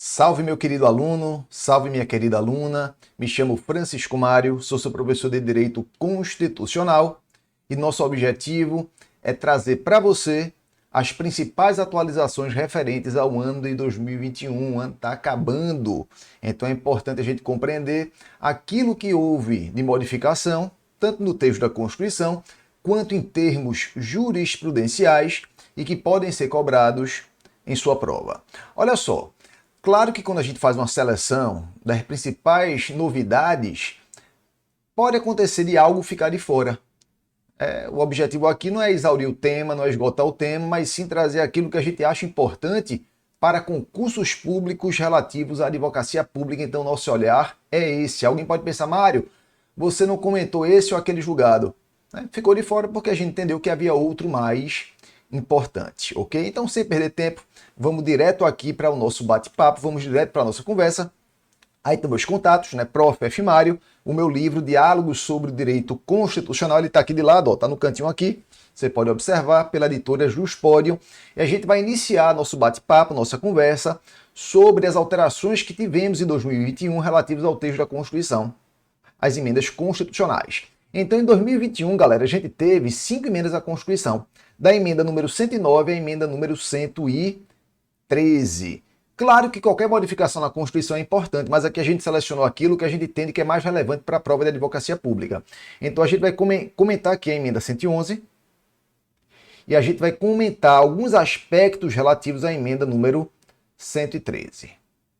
Salve meu querido aluno, salve minha querida aluna, me chamo Francisco Mário, sou seu professor de Direito Constitucional e nosso objetivo é trazer para você as principais atualizações referentes ao ano de 2021, o ano está acabando, então é importante a gente compreender aquilo que houve de modificação, tanto no texto da Constituição, quanto em termos jurisprudenciais e que podem ser cobrados em sua prova. Olha só, claro que quando a gente faz uma seleção das principais novidades, pode acontecer de algo ficar de fora. O objetivo aqui não é exaurir o tema, não é esgotar o tema, mas sim trazer aquilo que a gente acha importante para concursos públicos relativos à advocacia pública. Então, nosso olhar é esse. Alguém pode pensar, Mário, você não comentou esse ou aquele julgado. Ficou de fora porque a gente entendeu que havia outro mais importante, ok? Então, sem perder tempo, vamos direto aqui para o nosso bate-papo, vamos direto para a nossa conversa. Aí estão meus contatos, né? Prof. F. Mário, o meu livro Diálogos sobre o Direito Constitucional, ele está aqui de lado, está no cantinho aqui. Você pode observar pela editora Juspodium. E a gente vai iniciar nosso bate-papo, nossa conversa sobre as alterações que tivemos em 2021 relativas ao texto da Constituição, as emendas constitucionais. Então, em 2021, galera, a gente teve 5 emendas à Constituição, da emenda número 109 à emenda número 113. Claro que qualquer modificação na Constituição é importante, mas aqui a gente selecionou aquilo que a gente entende que é mais relevante para a prova de advocacia pública. Então a gente vai comentar aqui a emenda 111 e a gente vai comentar alguns aspectos relativos à emenda número 113.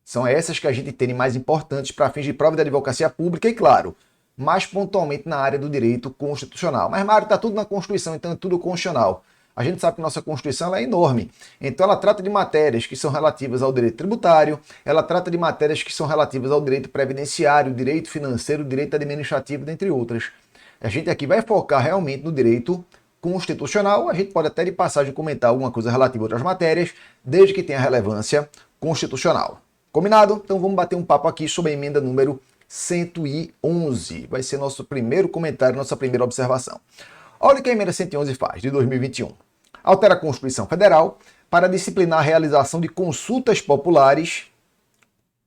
São essas que a gente tem mais importantes para fins de prova de advocacia pública e, claro, mais pontualmente na área do direito constitucional. Mas, Mário, está tudo na Constituição, então é tudo constitucional. A gente sabe que nossa Constituição ela é enorme, então ela trata de matérias que são relativas ao direito tributário, ela trata de matérias que são relativas ao direito previdenciário, direito financeiro, direito administrativo, dentre outras. A gente aqui vai focar realmente no direito constitucional, a gente pode até de passagem comentar alguma coisa relativa a outras matérias, desde que tenha relevância constitucional. Combinado? Então vamos bater um papo aqui sobre a emenda número 111. Vai ser nosso primeiro comentário, nossa primeira observação. Olha o que a emenda 111 faz, de 2021. Altera a Constituição Federal para disciplinar a realização de consultas populares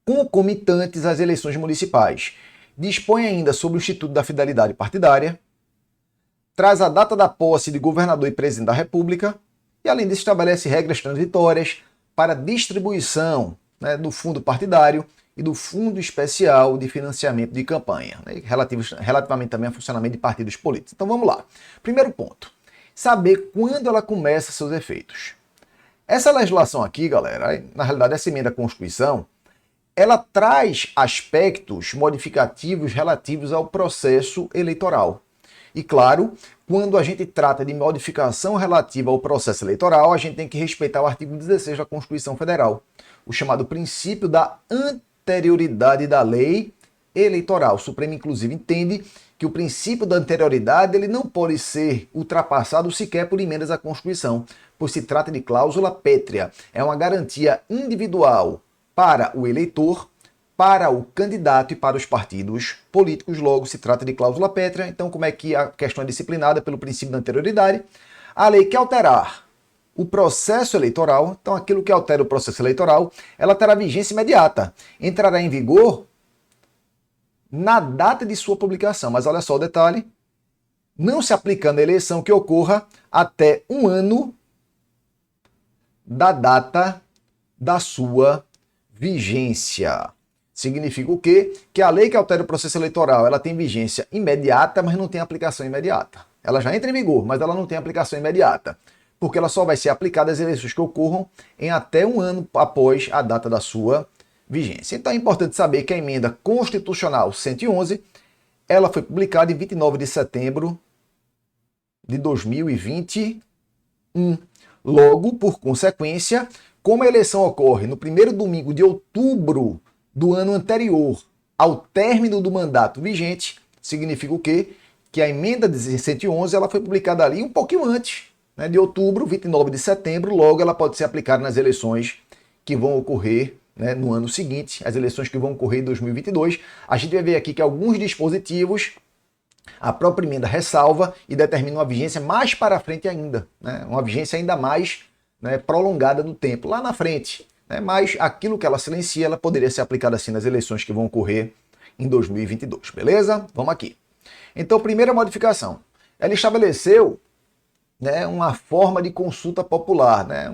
concomitantes às eleições municipais. Dispõe ainda sobre o Instituto da Fidelidade Partidária, traz a data da posse de governador e presidente da República e, além disso, estabelece regras transitórias para distribuição do fundo partidário e do Fundo Especial de Financiamento de Campanha, relativamente também ao funcionamento de partidos políticos. Então vamos lá. Primeiro ponto, saber quando ela começa seus efeitos. Essa legislação aqui, galera, na realidade essa emenda à Constituição, ela traz aspectos modificativos relativos ao processo eleitoral. E claro, quando a gente trata de modificação relativa ao processo eleitoral, a gente tem que respeitar o artigo 16 da Constituição Federal, o chamado princípio da anterioridade da lei eleitoral. O Supremo, inclusive, entende que o princípio da anterioridade ele não pode ser ultrapassado sequer por emendas à Constituição, pois se trata de cláusula pétrea. É uma garantia individual para o eleitor, para o candidato e para os partidos políticos. Logo, se trata de cláusula pétrea. Então, como é que a questão é disciplinada pelo princípio da anterioridade? A lei que alterar o processo eleitoral, então aquilo que altera o processo eleitoral, ela terá vigência imediata. Entrará em vigor na data de sua publicação. Mas olha só o detalhe, não se aplicando a eleição que ocorra até um ano da data da sua vigência. Significa o quê? Que a lei que altera o processo eleitoral, ela tem vigência imediata, mas não tem aplicação imediata. Ela já entra em vigor, mas ela não tem aplicação imediata, porque ela só vai ser aplicada às eleições que ocorram em até um ano após a data da sua vigência. Então é importante saber que a emenda constitucional 111, ela foi publicada em 29 de setembro de 2021. Logo, por consequência, como a eleição ocorre no primeiro domingo de outubro do ano anterior ao término do mandato vigente, significa o quê? Que a emenda 111 ela foi publicada ali um pouquinho antes, de outubro, 29 de setembro, logo ela pode ser aplicada nas eleições que vão ocorrer no ano seguinte, as eleições que vão ocorrer em 2022. A gente vai ver aqui que alguns dispositivos, a própria emenda ressalva e determina uma vigência mais para frente ainda, uma vigência ainda mais prolongada no tempo, lá na frente, né? Mas aquilo que ela silencia, ela poderia ser aplicada assim nas eleições que vão ocorrer em 2022, beleza? Vamos aqui. Então, primeira modificação, ela estabeleceu, né, uma forma de consulta popular, né,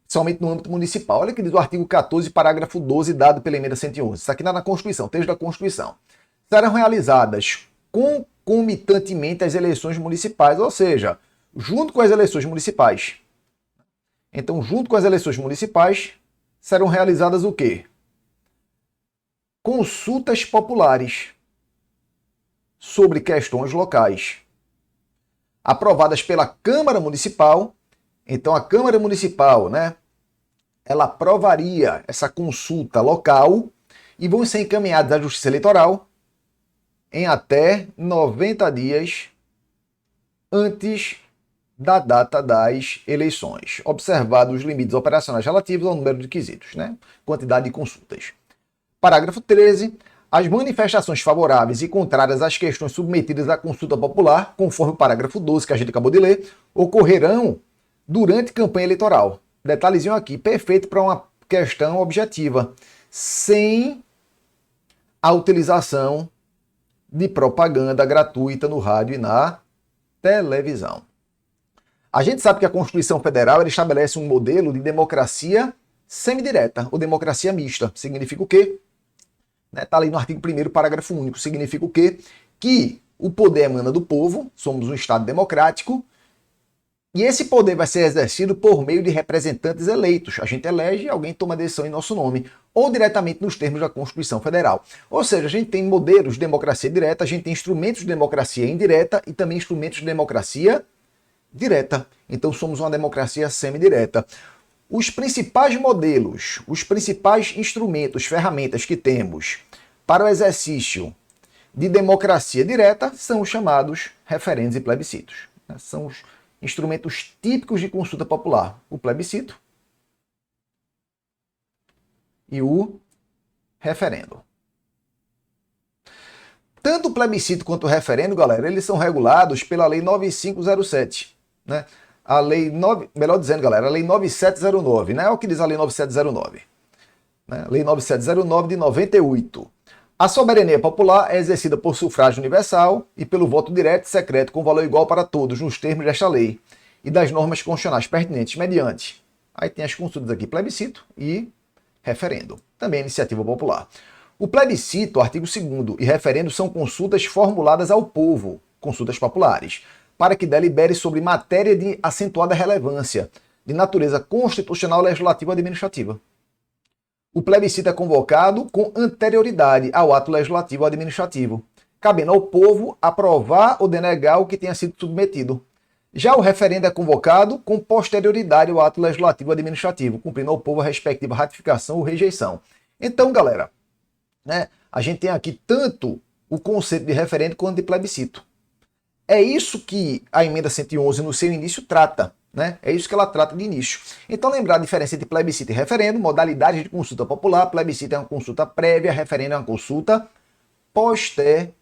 somente no âmbito municipal. Olha o que diz o artigo 14, parágrafo 12, dado pela emenda 111. Isso aqui está na Constituição, texto da Constituição. Serão realizadas concomitantemente às eleições municipais, ou seja, junto com as eleições municipais. Então, junto com as eleições municipais, serão realizadas o quê? Consultas populares sobre questões locais, aprovadas pela Câmara Municipal. Então, a Câmara Municipal, né, ela aprovaria essa consulta local e vão ser encaminhadas à Justiça Eleitoral em até 90 dias antes da data das eleições, observados os limites operacionais relativos ao número de quesitos, né, quantidade de consultas. Parágrafo 13. As manifestações favoráveis e contrárias às questões submetidas à consulta popular, conforme o parágrafo 12 que a gente acabou de ler, ocorrerão durante campanha eleitoral. Detalhezinho aqui, perfeito para uma questão objetiva, sem a utilização de propaganda gratuita no rádio e na televisão. A gente sabe que a Constituição Federal ela estabelece um modelo de democracia semidireta, ou democracia mista. Significa o quê? Está ali no artigo 1º, parágrafo único. Significa o quê? Que o poder emana do povo, somos um Estado democrático, e esse poder vai ser exercido por meio de representantes eleitos. A gente elege e alguém toma decisão em nosso nome, ou diretamente nos termos da Constituição Federal. Ou seja, a gente tem modelos de democracia direta, a gente tem instrumentos de democracia indireta e também instrumentos de democracia direta. Então somos uma democracia semidireta. Os principais modelos, os principais instrumentos, ferramentas que temos para o exercício de democracia direta são os chamados referendos e plebiscitos. São os instrumentos típicos de consulta popular. O plebiscito e o referendo. Tanto o plebiscito quanto o referendo, galera, eles são regulados pela Lei 9507, né? A Lei 9, melhor dizendo, galera, a Lei 9709, né? É o que diz a Lei 9709. Né? Lei 9709 de 98. A soberania popular é exercida por sufrágio universal e pelo voto direto e secreto com valor igual para todos, nos termos desta lei e das normas constitucionais pertinentes, mediante. Aí tem as consultas aqui, plebiscito e referendo. Também iniciativa popular. O plebiscito, artigo 2º, e referendo são consultas formuladas ao povo, consultas populares, para que delibere sobre matéria de acentuada relevância, de natureza constitucional, legislativa ou administrativa. O plebiscito é convocado com anterioridade ao ato legislativo ou administrativo, cabendo ao povo aprovar ou denegar o que tenha sido submetido. Já o referendo é convocado com posterioridade ao ato legislativo ou administrativo, cumprindo ao povo a respectiva ratificação ou rejeição. Então, galera, né, a gente tem aqui tanto o conceito de referendo quanto de plebiscito. É isso que a emenda 111 no seu início trata, né? É isso que ela trata de início. Então lembrar a diferença entre plebiscito e referendo, modalidade de consulta popular, plebiscito é uma consulta prévia, referendo é uma consulta posterior.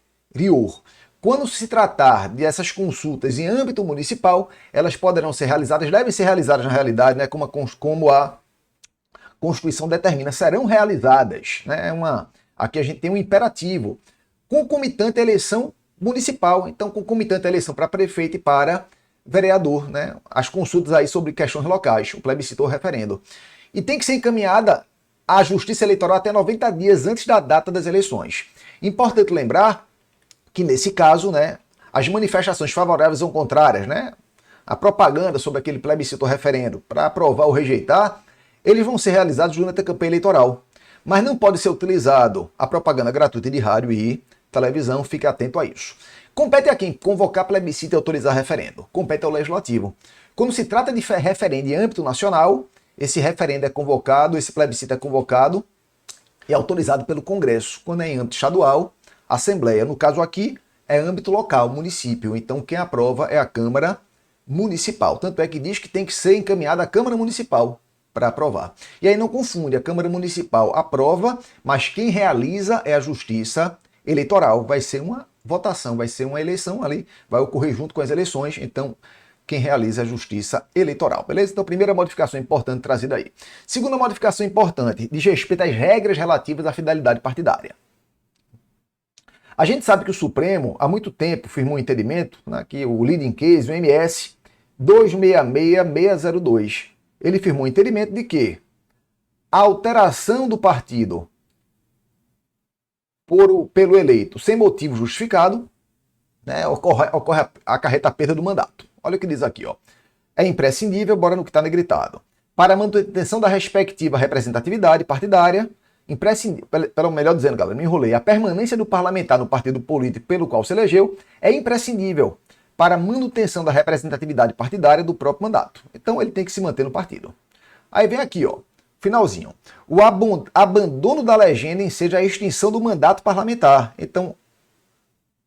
Quando se tratar dessas consultas em âmbito municipal, elas poderão ser realizadas, devem ser realizadas na realidade, né? Como a Constituição determina, serão realizadas, né? Aqui a gente tem um imperativo, concomitante à eleição municipal, então concomitante à eleição para prefeito e para vereador, né? As consultas aí sobre questões locais, o plebiscito ou referendo. E tem que ser encaminhada à Justiça Eleitoral até 90 dias antes da data das eleições. Importante lembrar que nesse caso, né, as manifestações favoráveis ou contrárias, né, a propaganda sobre aquele plebiscito ou referendo para aprovar ou rejeitar, eles vão ser realizados durante a campanha eleitoral. Mas não pode ser utilizado a propaganda gratuita de rádio e televisão, fique atento a isso. Compete a quem convocar plebiscito e autorizar referendo. Compete ao legislativo. Quando se trata de referendo em âmbito nacional, esse referendo é convocado, esse plebiscito é convocado e autorizado pelo Congresso. Quando é em âmbito estadual, Assembleia. No caso aqui, é âmbito local, município. Então quem aprova é a Câmara Municipal. Tanto é que diz que tem que ser encaminhada à Câmara Municipal para aprovar. E aí não confunde, a Câmara Municipal aprova, mas quem realiza é a Justiça Eleitoral. Vai ser uma votação, vai ser uma eleição ali, vai ocorrer junto com as eleições, então quem realiza a justiça eleitoral, beleza? Então, primeira modificação importante trazida aí. Segunda modificação importante, diz respeito às regras relativas à fidelidade partidária. A gente sabe que o Supremo, há muito tempo, firmou um entendimento, né, que o leading case, o MS 266602, ele firmou um entendimento de que a alteração do partido pelo eleito sem motivo justificado, né, acarreta a perda do mandato. Olha o que diz aqui, ó. É imprescindível, bora no que está negritado, para a manutenção da respectiva representatividade partidária, imprescindível, pelo melhor dizendo, galera, não enrolei, a permanência do parlamentar no partido político pelo qual se elegeu é imprescindível para a manutenção da representatividade partidária do próprio mandato. Então ele tem que se manter no partido. Aí vem aqui, ó, finalzinho. O abandono da legenda enseja a extinção do mandato parlamentar. Então,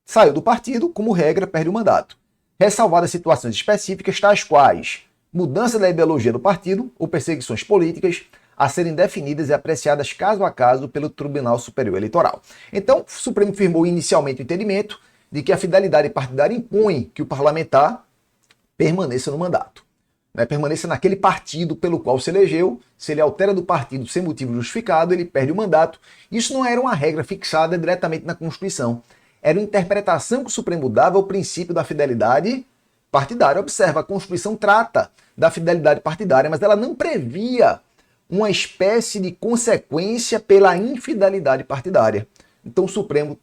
saiu do partido, como regra, perde o mandato. Ressalvadas situações específicas, tais quais mudança da ideologia do partido ou perseguições políticas, a serem definidas e apreciadas caso a caso pelo Tribunal Superior Eleitoral. Então, o Supremo firmou inicialmente o entendimento de que a fidelidade partidária impõe que o parlamentar permaneça no mandato, né? Permaneça naquele partido pelo qual se elegeu. Se ele altera do partido sem motivo justificado, ele perde o mandato. Isso não era uma regra fixada diretamente na Constituição. Era uma interpretação que o Supremo dava ao princípio da fidelidade partidária. Observa, a Constituição trata da fidelidade partidária, mas ela não previa uma espécie de consequência pela infidelidade partidária. Então o Supremo,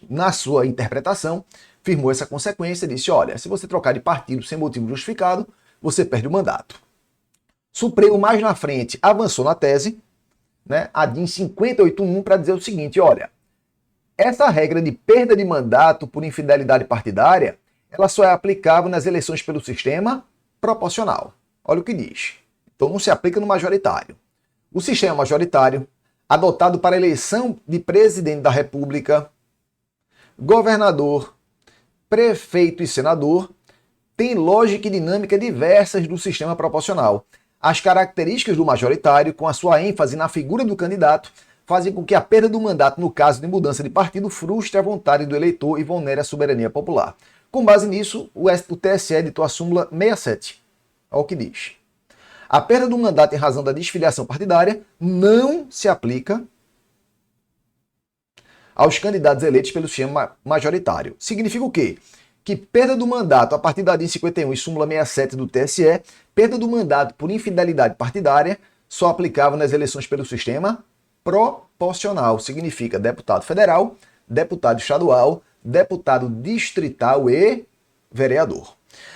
na sua interpretação, firmou essa consequência e disse, olha, se você trocar de partido sem motivo justificado, você perde o mandato. Supremo, mais na frente, avançou na tese, né, a DIN 581, para dizer o seguinte, olha, essa regra de perda de mandato por infidelidade partidária, ela só é aplicável nas eleições pelo sistema proporcional. Olha o que diz. Então não se aplica no majoritário. O sistema majoritário, adotado para a eleição de presidente da República, governador, prefeito e senador, tem lógica e dinâmica diversas do sistema proporcional. As características do majoritário, com a sua ênfase na figura do candidato, fazem com que a perda do mandato no caso de mudança de partido frustre a vontade do eleitor e vulnere a soberania popular. Com base nisso, o TSE editou a súmula 67. Olha o que diz. A perda do mandato em razão da desfiliação partidária não se aplica aos candidatos eleitos pelo sistema majoritário. Significa o quê? Que perda do mandato a partir da DIN 51 e súmula 67 do TSE, perda do mandato por infidelidade partidária só aplicável nas eleições pelo sistema proporcional. Significa deputado federal, deputado estadual, deputado distrital e vereador.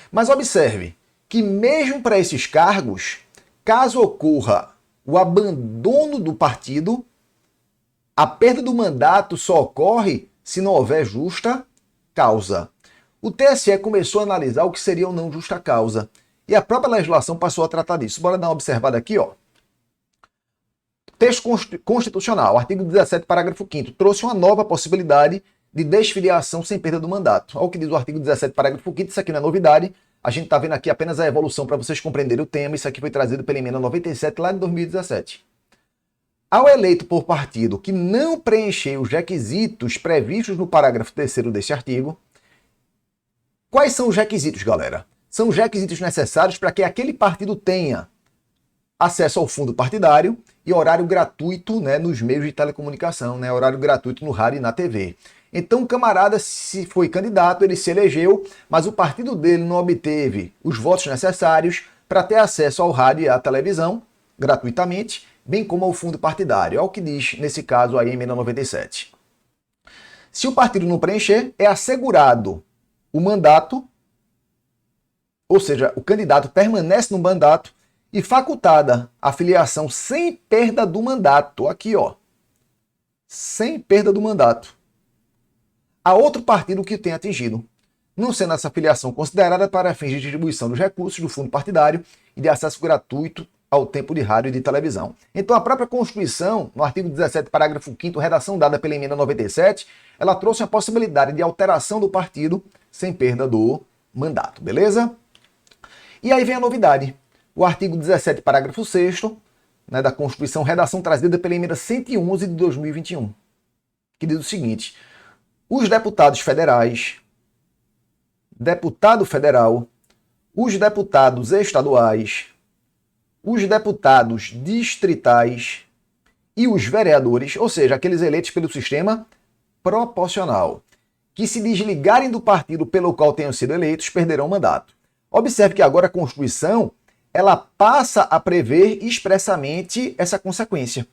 Mas observe que mesmo para esses cargos, caso ocorra o abandono do partido, a perda do mandato só ocorre se não houver justa causa. O TSE começou a analisar o que seria ou não justa causa, e a própria legislação passou a tratar disso. Bora dar uma observada aqui, ó. Texto constitucional, artigo 17, parágrafo 5º, trouxe uma nova possibilidade de desfiliação sem perda do mandato. Olha o que diz o artigo 17, parágrafo 5º, isso aqui não é novidade, a gente está vendo aqui apenas a evolução para vocês compreenderem o tema. Isso aqui foi trazido pela emenda 97 lá de 2017. Ao eleito por partido que não preencher os requisitos previstos no parágrafo 3º deste artigo, quais são os requisitos, galera? São os requisitos necessários para que aquele partido tenha acesso ao fundo partidário e horário gratuito, né, nos meios de telecomunicação, né, horário gratuito no rádio e na TV. Então o camarada, se foi candidato, ele se elegeu, mas o partido dele não obteve os votos necessários para ter acesso ao rádio e à televisão gratuitamente, bem como ao fundo partidário. É o que diz, nesse caso, aí, a emenda 97. Se o partido não preencher, é assegurado o mandato, ou seja, o candidato permanece no mandato e facultada a filiação sem perda do mandato. Aqui, ó. Sem perda do mandato. A outro partido que o tenha atingido, não sendo essa filiação considerada para fins de distribuição dos recursos do fundo partidário e de acesso gratuito ao tempo de rádio e de televisão. Então a própria Constituição, no artigo 17, parágrafo 5º, redação dada pela emenda 97, ela trouxe a possibilidade de alteração do partido sem perda do mandato, beleza? E aí vem a novidade. O artigo 17, parágrafo 6º, né, da Constituição, redação trazida pela emenda 111 de 2021, que diz o seguinte: os deputados federais, deputado federal, os deputados estaduais, os deputados distritais e os vereadores, ou seja, aqueles eleitos pelo sistema proporcional, que se desligarem do partido pelo qual tenham sido eleitos, perderão o mandato. Observe que agora a Constituição, ela passa a prever expressamente essa consequência.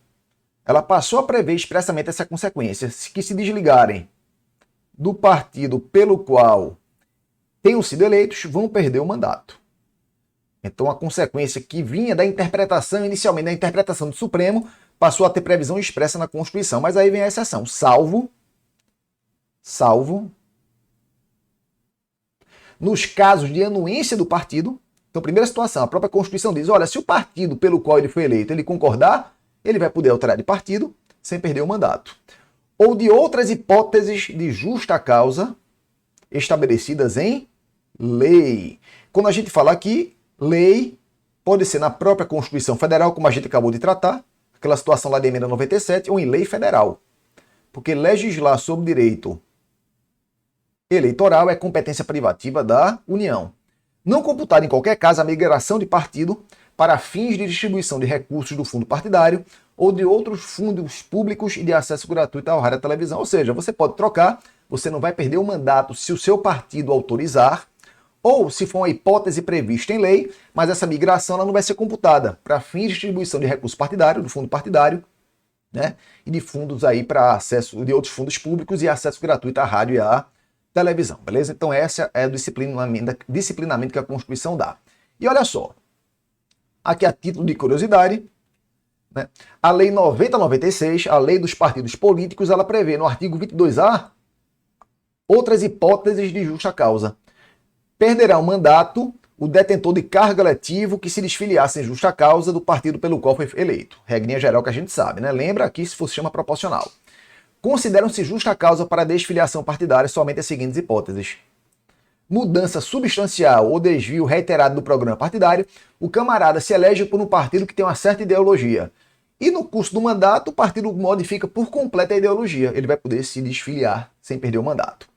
Ela passou a prever expressamente essa consequência, que se desligarem do partido pelo qual tenham sido eleitos, vão perder o mandato. Então a consequência que vinha da interpretação, inicialmente da interpretação do Supremo, passou a ter previsão expressa na Constituição. Mas aí vem a exceção, salvo nos casos de anuência do partido. Então, primeira situação, a própria Constituição diz, olha, se o partido pelo qual ele foi eleito, ele concordar, ele vai poder alterar de partido sem perder o mandato. Ou de outras hipóteses de justa causa estabelecidas em lei. Quando a gente fala aqui, lei pode ser na própria Constituição Federal, como a gente acabou de tratar, aquela situação lá de emenda 97, ou em lei federal. Porque legislar sobre direito eleitoral é competência privativa da União. Não computar em qualquer caso a migração de partido para fins de distribuição de recursos do fundo partidário ou de outros fundos públicos e de acesso gratuito ao rádio e à televisão. Ou seja, você pode trocar, você não vai perder o mandato se o seu partido autorizar, ou se for uma hipótese prevista em lei, mas essa migração ela não vai ser computada para fins de distribuição de recursos partidários, do fundo partidário, né? E de fundos aí para acesso de outros fundos públicos e acesso gratuito à rádio e à televisão, beleza? Então essa é o disciplinamento que a Constituição dá. E olha só, aqui a título de curiosidade, né? A Lei 90/96, a Lei dos Partidos Políticos, ela prevê no artigo 22A outras hipóteses de justa causa. Perderá o mandato o detentor de cargo eletivo que se desfiliasse em justa causa do partido pelo qual foi eleito. Regrinha geral que a gente sabe, né? Lembra aqui se fosse chama proporcional. Consideram-se justa causa para desfiliação partidária somente as seguintes hipóteses: mudança substancial ou desvio reiterado do programa partidário, o camarada se elege por um partido que tem uma certa ideologia. E no curso do mandato, o partido modifica por completo a ideologia. Ele vai poder se desfiliar sem perder o mandato.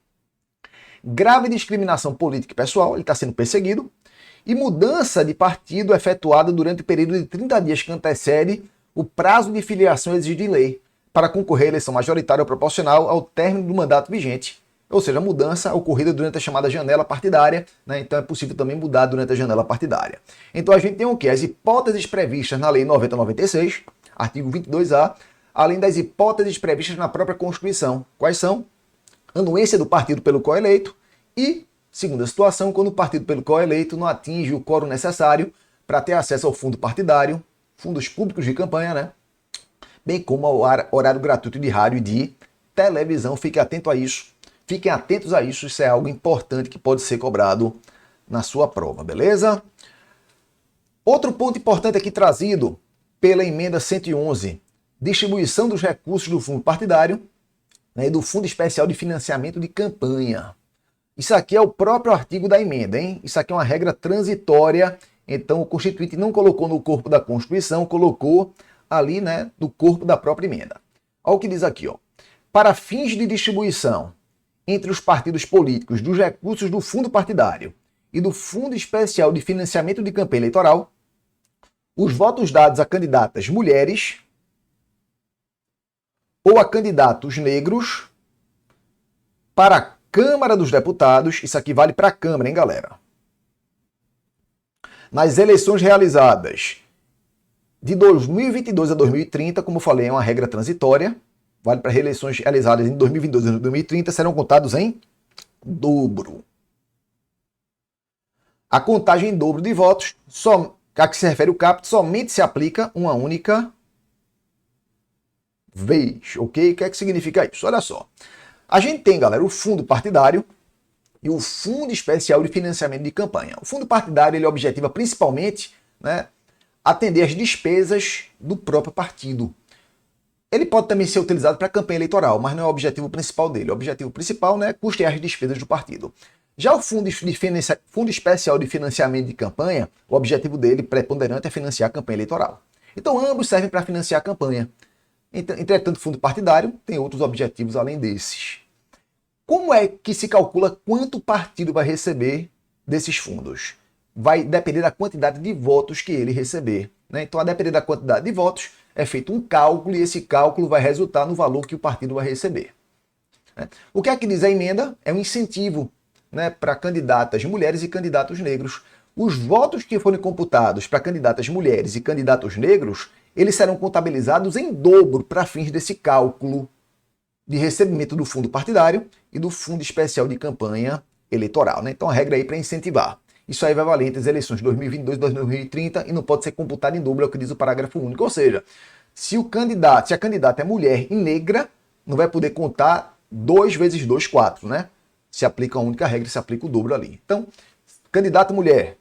Grave discriminação política e pessoal, ele está sendo perseguido. E mudança de partido efetuada durante o período de 30 dias que antecede o prazo de filiação exigido em lei para concorrer à eleição majoritária ou proporcional ao término do mandato vigente. Ou seja, a mudança ocorrida durante a chamada janela partidária, né? Então é possível também mudar durante a janela partidária. Então a gente tem o quê? As hipóteses previstas na Lei 90/96, artigo 22A, além das hipóteses previstas na própria Constituição. Quais são? Anuência do partido pelo qual é eleito e, segunda situação, quando o partido pelo qual é eleito não atinge o quórum necessário para ter acesso ao fundo partidário, fundos públicos de campanha, né? Bem como ao horário gratuito de rádio e de televisão. Fiquem atentos a isso. Fiquem atentos a isso. Isso é algo importante que pode ser cobrado na sua prova, beleza? Outro ponto importante aqui trazido pela emenda 111, distribuição dos recursos do fundo partidário, né, e do Fundo Especial de Financiamento de Campanha. Isso aqui é o próprio artigo da emenda, hein? Isso aqui é uma regra transitória, então o Constituinte não colocou no corpo da Constituição, colocou ali, né, do corpo da própria emenda. Olha o que diz aqui, ó. Para fins de distribuição entre os partidos políticos dos recursos do fundo partidário e do Fundo Especial de Financiamento de Campanha Eleitoral, os votos dados a candidatas mulheres ou a candidatos negros para a Câmara dos Deputados, isso aqui vale para a Câmara, hein, galera? Nas eleições realizadas de 2022 a 2030, como eu falei, é uma regra transitória, vale para reeleições realizadas em 2022 e 2030, serão contados em dobro. A contagem em dobro de votos, a que se refere o caput, somente se aplica uma única vez, ok? O que é que significa isso? Olha só. A gente tem, galera, o fundo partidário e o Fundo Especial de Financiamento de Campanha. O fundo partidário ele objetiva principalmente, né, atender às despesas do próprio partido. Ele pode também ser utilizado para campanha eleitoral, mas não é o objetivo principal dele. O objetivo principal, né, é custear as despesas do partido. Já o Fundo Especial de Financiamento de Campanha, o objetivo dele preponderante é financiar a campanha eleitoral. Então ambos servem para financiar a campanha. Entretanto, o fundo partidário tem outros objetivos além desses. Como é que se calcula quanto o partido vai receber desses fundos? vai depender da quantidade de votos que ele receber, né? Então, a depender da quantidade de votos, é feito um cálculo e esse cálculo vai resultar no valor que o partido vai receber, né? O que é que diz a emenda? É um incentivo, né, para candidatas mulheres e candidatos negros. Os votos que forem computados para candidatas mulheres e candidatos negros, eles serão contabilizados em dobro para fins desse cálculo de recebimento do fundo partidário e do fundo especial de campanha eleitoral, né? Então a regra aí para incentivar. Isso aí vai valer entre as eleições de 2022 e 2030 e não pode ser computado em dobro, é o que diz o parágrafo único. Ou seja, se a candidata é mulher e negra, não vai poder contar 2 vezes 2, 4, né? Se aplica a única regra, se aplica o dobro ali. Então, candidata mulher,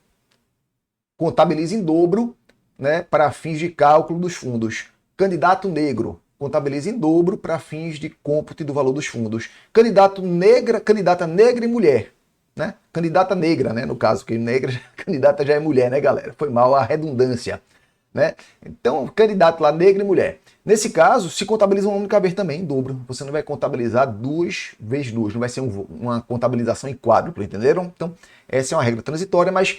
contabiliza em dobro, né, para fins de cálculo dos fundos. Candidato negro, contabiliza em dobro para fins de cômputo do valor dos fundos. Candidata negra e mulher, né? Candidata negra, né, no caso, que negra, candidata já é mulher, né, galera? Foi mal a redundância, né? Então, candidato lá negra e mulher. Nesse caso, se contabiliza uma única vez também, em dobro. Você não vai contabilizar 2 vezes 2, não vai ser uma contabilização em quádruplo, entenderam? Então, essa é uma regra transitória, mas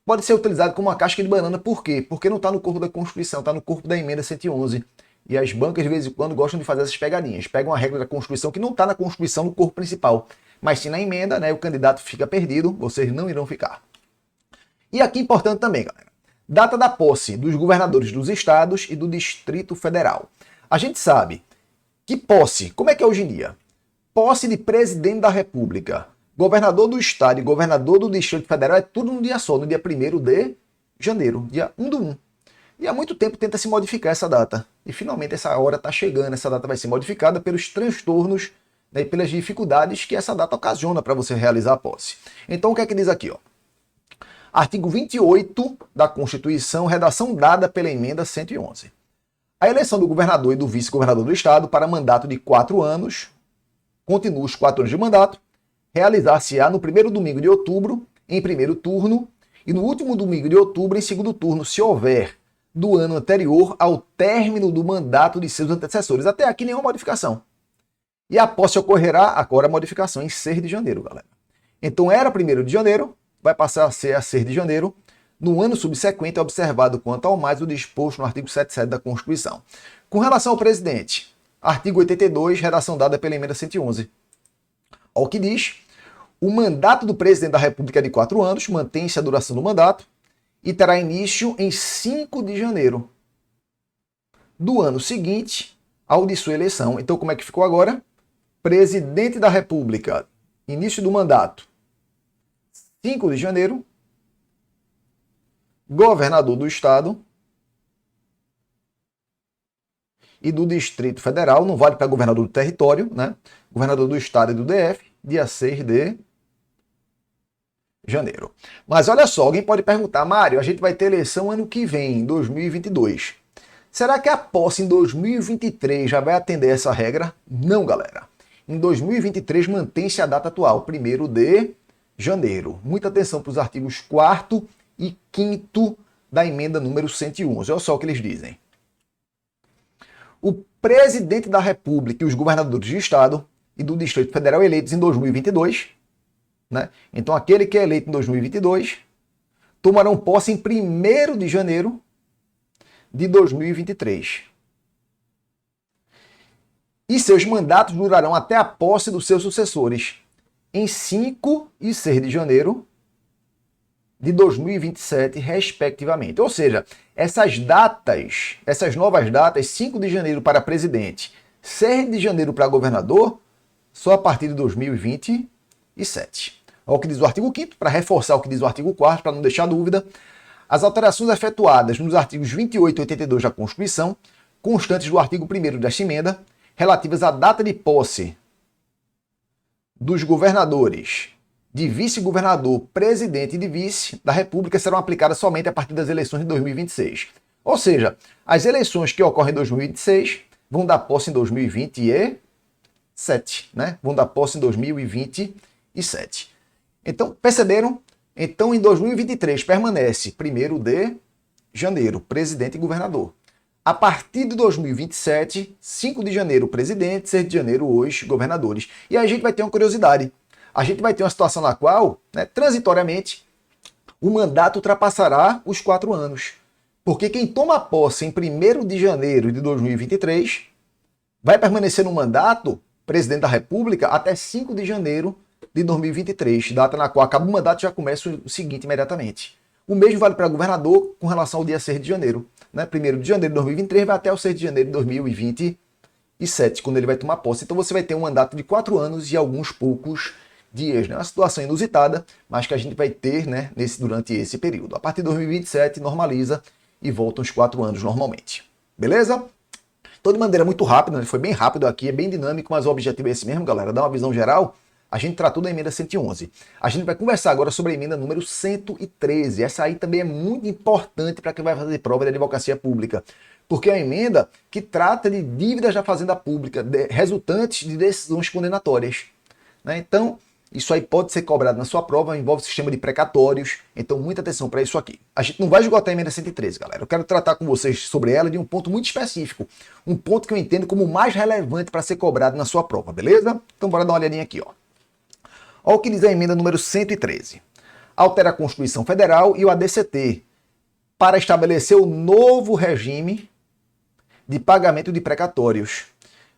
pode ser utilizado como uma casca de banana. Por quê? Porque não está no corpo da Constituição, está no corpo da emenda 111. E as bancas, de vez em quando, gostam de fazer essas pegadinhas. Pegam uma regra da Constituição que não está na Constituição, no corpo principal. Mas sim na emenda, né, o candidato fica perdido, vocês não irão ficar. E aqui importante também, galera. Data da posse dos governadores dos estados e do Distrito Federal. A gente sabe que posse, como é que é hoje em dia? Posse de presidente da República, governador do estado e governador do Distrito Federal é tudo no dia só, no dia 1º de janeiro, dia 1/1. E há muito tempo tenta se modificar essa data. E finalmente essa hora está chegando, essa data vai ser modificada pelos transtornos, né, e pelas dificuldades que essa data ocasiona para você realizar a posse. Então o que é que diz aqui, ó? Artigo 28 da Constituição, redação dada pela emenda 111. A eleição do governador e do vice-governador do estado para mandato de 4 anos, continua os 4 anos de mandato, realizar-se-á no primeiro domingo de outubro, em primeiro turno, e no último domingo de outubro, em segundo turno, se houver do ano anterior ao término do mandato de seus antecessores. Até aqui nenhuma modificação. E a posse ocorrerá, agora a modificação, em 6 de janeiro, galera. Então era 1º de janeiro, vai passar a ser a 6 de janeiro, no ano subsequente, observado quanto ao mais o disposto no artigo 77 da Constituição. Com relação ao presidente, artigo 82, redação dada pela emenda 111. Olha o que diz: o mandato do presidente da República é de 4 anos, mantém-se a duração do mandato e terá início em 5 de janeiro do ano seguinte ao de sua eleição. Então, como é que ficou agora? Presidente da República, início do mandato, 5 de janeiro. Governador do estado e do Distrito Federal, não vale para governador do território, né? Governador do estado e do DF, dia 6 de janeiro. Mas olha só, alguém pode perguntar: Mário, a gente vai ter eleição ano que vem, em 2022. Será que a posse em 2023 já vai atender essa regra? Não, galera. Em 2023 mantém-se a data atual, 1º de janeiro. Muita atenção para os artigos 4º e 5º da emenda número 111. Olha só o que eles dizem. O presidente da República e os governadores de estado e do Distrito Federal eleitos em 2022, né? Então aquele que é eleito em 2022 tomarão posse em 1º de janeiro de 2023. E seus mandatos durarão até a posse dos seus sucessores em 5 e 6 de janeiro de 2027, respectivamente. Ou seja, essas novas datas, 5 de janeiro para presidente, 6 de janeiro para governador, só a partir de 2027. Olha o que diz o artigo 5º, para reforçar o que diz o artigo 4º, para não deixar dúvida. As alterações efetuadas nos artigos 28 e 82 da Constituição, constantes do artigo 1º desta emenda, relativas à data de posse dos governadores, de vice-governador, presidente e de vice da República serão aplicadas somente a partir das eleições de 2026. Ou seja, as eleições que ocorrem em 2026 vão dar posse em 2027, né? Vão dar posse em 2027. Então, perceberam? Então, em 2023 permanece 1º de janeiro, presidente e governador. A partir de 2027, 5 de janeiro, presidente, 6 de janeiro, os governadores. E aí a gente vai ter uma curiosidade. A gente vai ter uma situação na qual, né, transitoriamente, o mandato ultrapassará os 4 anos. Porque quem toma posse em 1º de janeiro de 2023 vai permanecer no mandato, presidente da República, até 5 de janeiro de 2023, data na qual acaba o mandato e já começa o seguinte imediatamente. O mesmo vale para governador com relação ao dia 6 de janeiro. Né? 1º de janeiro de 2023 vai até o 6 de janeiro de 2027, quando ele vai tomar posse. Então você vai ter um mandato de 4 anos e alguns poucos dias. Né? Uma situação inusitada, mas que a gente vai ter, né, durante esse período. A partir de 2027 normaliza e voltam os 4 anos normalmente. Beleza? Então, de maneira muito rápida, né? Foi bem rápido aqui, é bem dinâmico, mas o objetivo é esse mesmo, galera, dar uma visão geral. A gente tratou da emenda 111. A gente vai conversar agora sobre a emenda número 113. Essa aí também é muito importante para quem vai fazer prova de advocacia pública, porque é uma emenda que trata de dívidas da fazenda pública resultantes de decisões condenatórias. Né? Então, isso aí pode ser cobrado na sua prova, envolve o sistema de precatórios, então muita atenção para isso aqui. A gente não vai esgotar a emenda 113, galera. Eu quero tratar com vocês sobre ela de um ponto muito específico, um ponto que eu entendo como o mais relevante para ser cobrado na sua prova, beleza? Então bora dar uma olhadinha aqui, ó. Olha o que diz a emenda número 113. Altera a Constituição Federal e o ADCT para estabelecer o novo regime de pagamento de precatórios,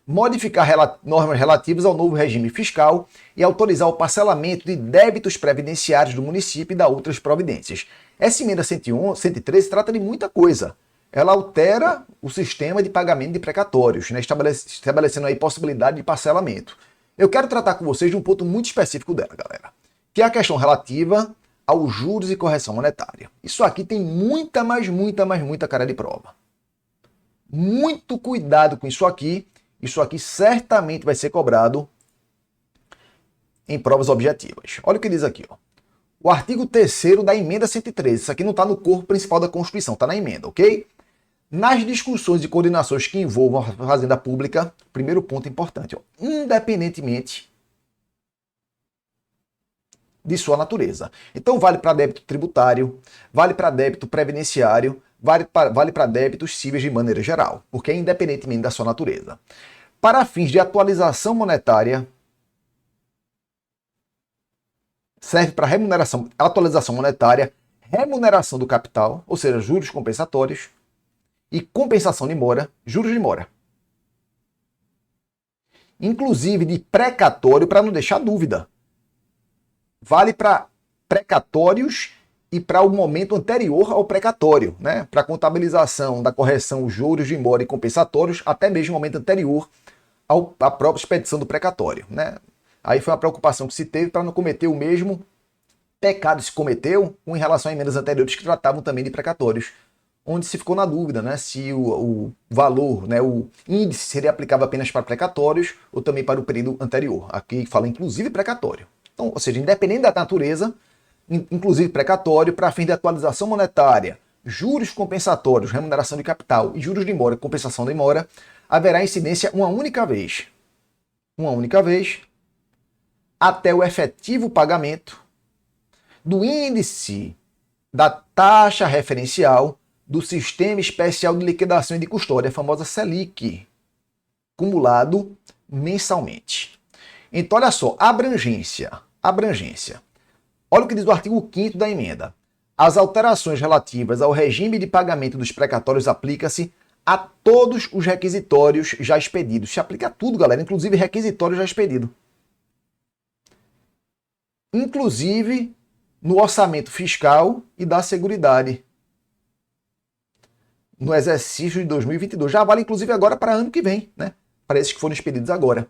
modificar normas relativas ao novo regime fiscal e autorizar o parcelamento de débitos previdenciários do município e da outras providências. Essa emenda 113 trata de muita coisa. Ela altera o sistema de pagamento de precatórios, né, estabelecendo aí possibilidade de parcelamento. Eu quero tratar com vocês de um ponto muito específico dela, galera, que é a questão relativa aos juros e correção monetária. Isso aqui tem muita cara de prova. Muito cuidado com isso aqui. Isso aqui certamente vai ser cobrado em provas objetivas. Olha o que diz aqui, ó. O artigo 3º da emenda 113. Isso aqui não está no corpo principal da Constituição, está na emenda, ok? Nas discussões e coordenações que envolvam a fazenda pública, primeiro ponto importante, ó, independentemente de sua natureza. Então vale para débito tributário, vale para débito previdenciário, vale para débitos cíveis de maneira geral, porque é independentemente da sua natureza. Para fins de atualização monetária, serve para atualização monetária, remuneração do capital, ou seja, juros compensatórios, e compensação de mora, juros de mora. Inclusive de precatório, para não deixar dúvida. Vale para precatórios e para o momento anterior ao precatório, né? Para contabilização da correção, juros de mora e compensatórios, até mesmo o momento anterior à própria expedição do precatório, né? Aí foi uma preocupação que se teve para não cometer o mesmo pecado que se cometeu em relação a emendas anteriores que tratavam também de precatórios, onde se ficou na dúvida, né, se o valor, né, o índice seria aplicável apenas para precatórios ou também para o período anterior. Aqui fala inclusive precatório. Então, ou seja, independente da natureza, inclusive precatório, para fim de atualização monetária, juros compensatórios, remuneração de capital e juros de mora, compensação de mora, haverá incidência uma única vez, até o efetivo pagamento do índice da taxa referencial do Sistema Especial de Liquidação e de Custódia, a famosa Selic, cumulado mensalmente. Então, olha só, abrangência. Olha o que diz o artigo 5º da emenda. As alterações relativas ao regime de pagamento dos precatórios aplicam-se a todos os requisitórios já expedidos. Se aplica a tudo, galera, inclusive requisitório já expedido. Inclusive no orçamento fiscal e da Seguridade. No exercício de 2022. Já vale, inclusive, agora para ano que vem, né? Para esses que foram expedidos agora.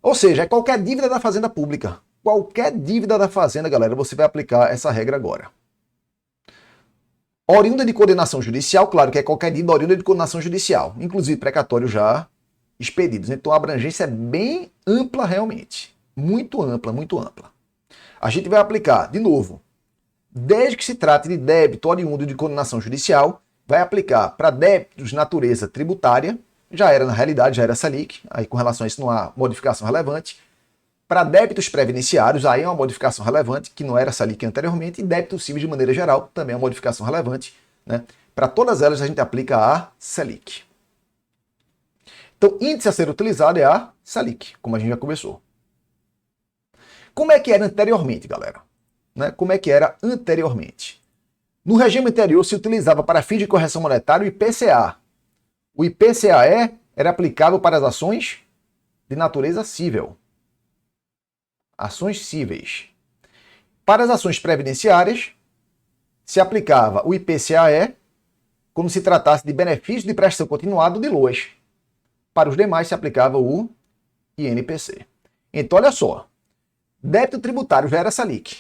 Ou seja, é qualquer dívida da Fazenda Pública. Qualquer dívida da Fazenda, galera, você vai aplicar essa regra agora. Oriunda de condenação judicial, claro que é qualquer dívida oriunda de condenação judicial, inclusive precatórios já expedidos. Então a abrangência é bem ampla realmente. Muito ampla. A gente vai aplicar, de novo, desde que se trate de débito oriundo de condenação judicial, vai aplicar para débitos de natureza tributária, na realidade já era Selic, aí com relação a isso não há modificação relevante. Para débitos previdenciários, aí é uma modificação relevante, que não era Selic anteriormente, e débitos cíveis de maneira geral, também é uma modificação relevante, né? Para todas elas a gente aplica a Selic. Então, índice a ser utilizado é a Selic, como a gente já conversou. Como é que era anteriormente, galera? Né? Como é que era anteriormente? No regime anterior se utilizava para fins de correção monetária o IPCA. O IPCAE era aplicável para as ações de natureza civil. Ações cíveis. Para as ações previdenciárias, se aplicava o IPCAE quando se tratasse de benefício de prestação continuada de LOAS. Para os demais se aplicava o INPC. Então, olha só. Débito tributário já era Selic.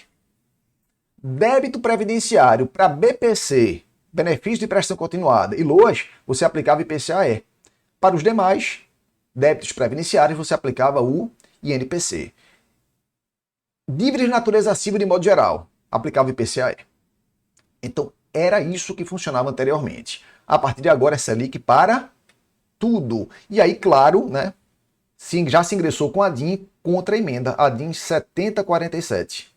Débito previdenciário para BPC, benefício de prestação continuada, e LOAS, você aplicava IPCAE. Para os demais débitos previdenciários, você aplicava o INPC. Dívidas de natureza civil de modo geral, aplicava o IPCAE. Então, era isso que funcionava anteriormente. A partir de agora é Selic para tudo. E aí, claro, né, já se ingressou com a DIN contra a emenda, a DIN 7047.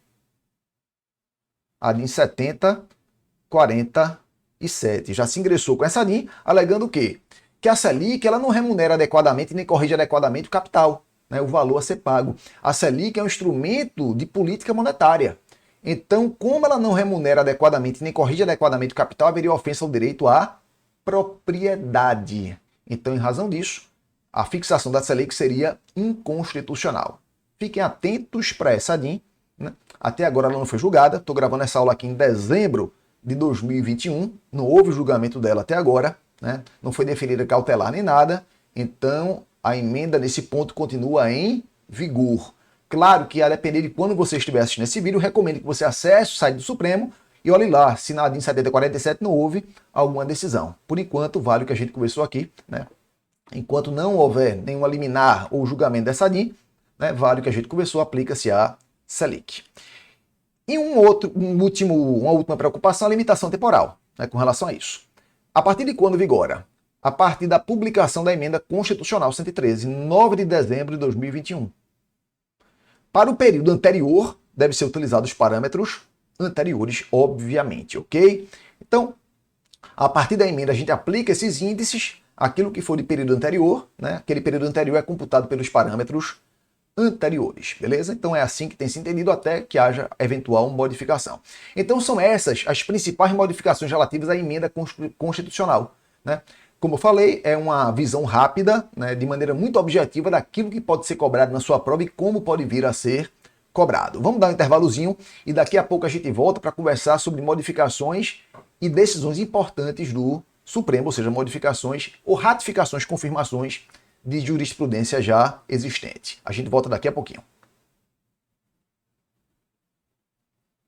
A DIN 7047. Já se ingressou com essa DIN, alegando o quê? Que a Selic ela não remunera adequadamente nem corrige adequadamente o capital, né, o valor a ser pago. A Selic é um instrumento de política monetária. Então, como ela não remunera adequadamente nem corrige adequadamente o capital, haveria ofensa ao direito à propriedade. Então, em razão disso, a fixação da Selic seria inconstitucional. Fiquem atentos para essa DIN, né? Até agora ela não foi julgada. Estou gravando essa aula aqui em dezembro de 2021. Não houve julgamento dela até agora, né? Não foi definida cautelar nem nada. Então, a emenda nesse ponto continua em vigor. Claro que a depender de quando você estiver assistindo esse vídeo, recomendo que você acesse o site do Supremo e olhe lá se na DIN 7047 não houve alguma decisão. Por enquanto, vale o que a gente conversou aqui, né? Enquanto não houver nenhuma liminar ou julgamento dessa DIN, né, vale o que a gente conversou, aplica-se a Selic. E uma última preocupação, a limitação temporal, né, com relação a isso. A partir de quando vigora? A partir da publicação da emenda constitucional 113, 9 de dezembro de 2021. Para o período anterior, deve ser utilizados os parâmetros anteriores, obviamente, ok? Então, a partir da emenda, a gente aplica esses índices, aquilo que for de período anterior, né? Aquele período anterior é computado pelos parâmetros anteriores, beleza? Então é assim que tem se entendido até que haja eventual modificação. Então são essas as principais modificações relativas à emenda constitucional, né? Como eu falei, é uma visão rápida, né, de maneira muito objetiva daquilo que pode ser cobrado na sua prova e como pode vir a ser cobrado. Vamos dar um intervalozinho e daqui a pouco a gente volta para conversar sobre modificações e decisões importantes do Supremo, ou seja, modificações ou ratificações, confirmações de jurisprudência já existente. A gente volta daqui a pouquinho.